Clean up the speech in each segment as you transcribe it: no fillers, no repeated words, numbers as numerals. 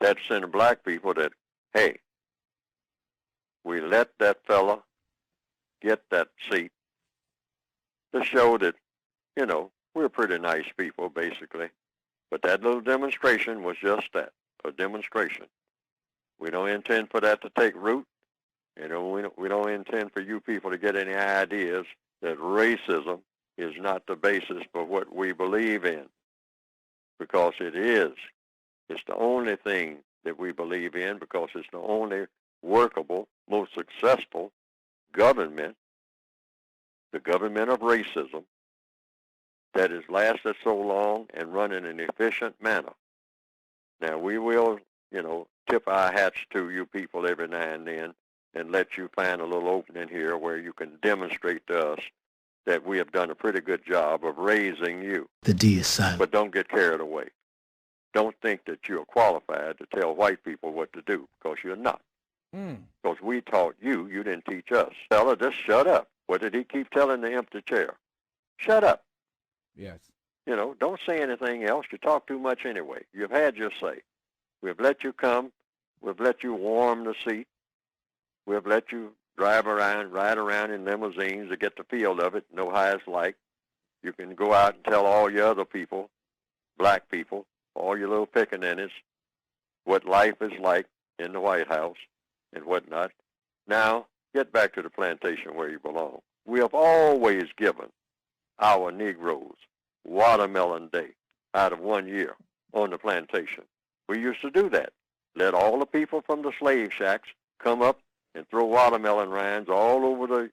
that sent black people that, hey, we let that fella get that seat to show that, you know, we're pretty nice people, basically. But that little demonstration was just that, a demonstration. We don't intend for that to take root. You know, we don't intend for you people to get any ideas that racism is not the basis for what we believe in, because it is. It's the only thing that we believe in, because it's the only workable, most successful government, the government of racism, that has lasted so long and run in an efficient manner. Now, we will, you know, tip our hats to you people every now and then and let you find a little opening here where you can demonstrate to us that we have done a pretty good job of raising you. The D is silent. But don't get carried away. Don't think that you're qualified to tell white people what to do, because you're not. Because we taught you, you didn't teach us. Fella, just shut up. What did he keep telling the empty chair? Shut up. Yes. You know, don't say anything else. You talk too much anyway. You've had your say. We've let you come. We've let you warm the seat. We've let you drive around, ride around in limousines to get the feel of it, know how it's like. You can go out and tell all your other people, black people, all your little pickaninnies, what life is like in the White House and whatnot. Now, get back to the plantation where you belong. We have always given our Negroes watermelon day out of 1 year on the plantation. We used to do that. Let all the people from the slave shacks come up and throw watermelon rinds all over the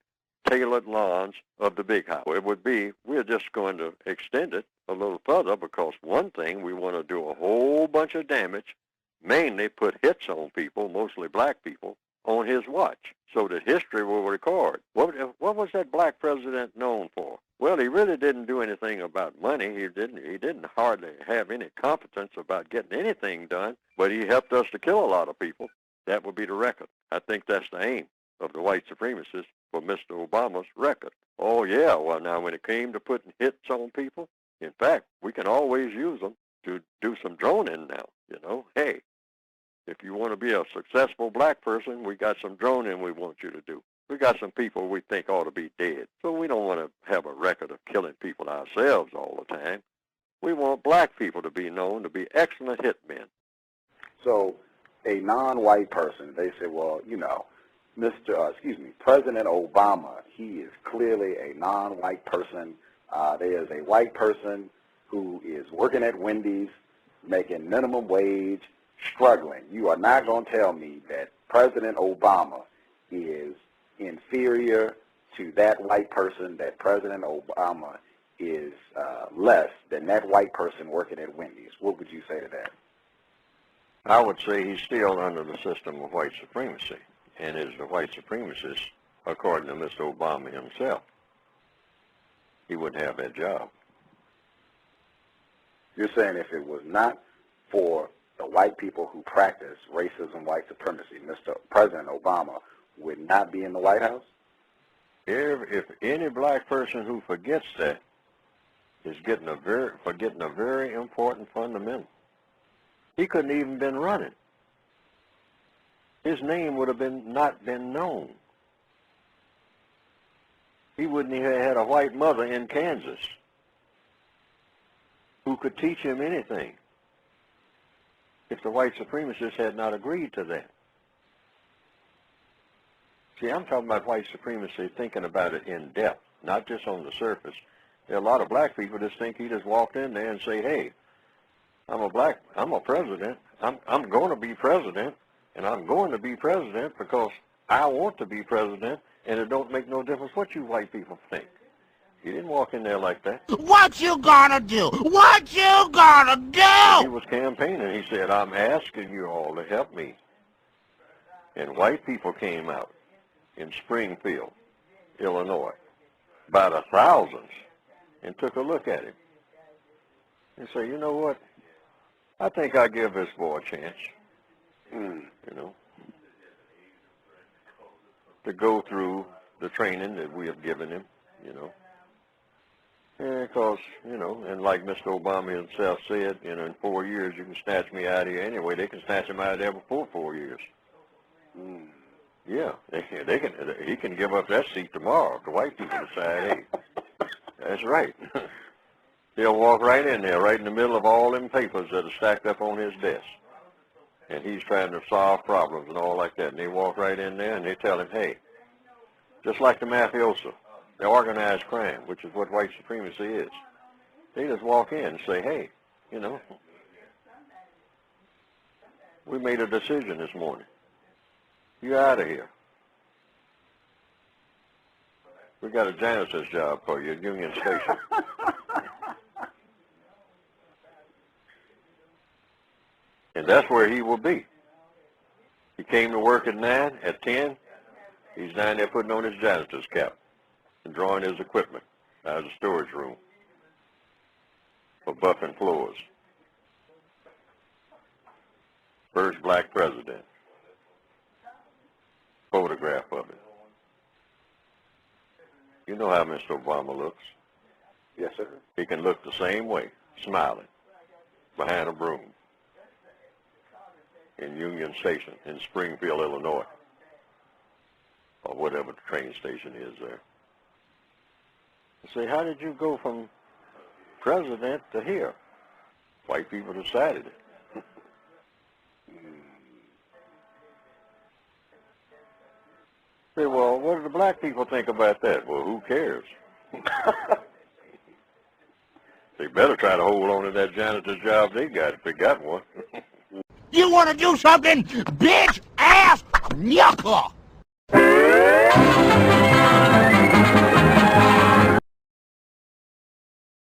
tailored lawns of the big house. It would be, we're just going to extend it a little further, because one thing, we want to do a whole bunch of damage, mainly put hits on people, mostly black people, on his watch, so that history will record. What was that black president known for? Well, he really didn't do anything about money. He didn't hardly have any competence about getting anything done, but he helped us to kill a lot of people. That would be the record. I think that's the aim of the white supremacists for Mr. Obama's record. Oh, yeah, well, now, when it came to putting hits on people, in fact, we can always use them to do some droning now, you know. Hey, if you want to be a successful black person, we got some droning we want you to do. We got some people we think ought to be dead. So we don't want to have a record of killing people ourselves all the time. We want black people to be known to be excellent hitmen. So a non-white person, they say, well, you know, President Obama, he is clearly a non-white person. There is a white person who is working at Wendy's, making minimum wage, struggling. You are not going to tell me that President Obama is inferior to that white person, that President Obama is less than that white person working at Wendy's. What would you say to that? I would say he's still under the system of white supremacy, and is the white supremacist, according to Mr. Obama himself. He wouldn't have that job. You're saying if it was not for the white people who practice racism, white supremacy, Mr. President Obama would not be in the White House? If any black person who forgets that is forgetting a very important fundamental. He couldn't even been running. His name would have not been known. He wouldn't have had a white mother in Kansas who could teach him anything if the white supremacists had not agreed to that. See, I'm talking about white supremacy, thinking about it in depth, not just on the surface. There are a lot of black people just think he just walked in there and say, hey, I'm a president, I'm going to be president, and I'm going to be president because I want to be president, and it don't make no difference what you white people think. He didn't walk in there like that. What you gonna do? What you gonna do? He was campaigning. He said, I'm asking you all to help me. And white people came out in Springfield, Illinois, by the thousands, and took a look at him. And said, you know what? I think I'll give this boy a chance, you know, to go through the training that we have given him, you know. Yeah, because, you know, and like Mr. Obama himself said, you know, in 4 years you can snatch me out of here anyway. They can snatch him out of there before 4 years. Mm. Yeah, they can. He can give up that seat tomorrow. The white people decide, hey, that's right. He'll walk right in there, right in the middle of all them papers that are stacked up on his desk. And he's trying to solve problems and all like that. And they walk right in there and they tell him, hey, just like the mafioso, the organized crime, which is what white supremacy is. They just walk in and say, hey, you know, we made a decision this morning. You're out of here. We got a janitor's job for you at Union Station. And that's where he will be. He came to work at 9, at 10, he's down there putting on his janitor's cap and drawing his equipment out of the storage room for buffing floors. First black president. Photograph of it. You know how Mr. Obama looks. Yes, sir. He can look the same way, smiling, behind a broom in Union Station in Springfield, Illinois, or whatever the train station is there. I say, how did you go from president to here? White people decided it. Say, well, what do the black people think about that? Well, who cares? They better try to hold on to that janitor's job they got if they got one. You want to do something, bitch ass knuckle?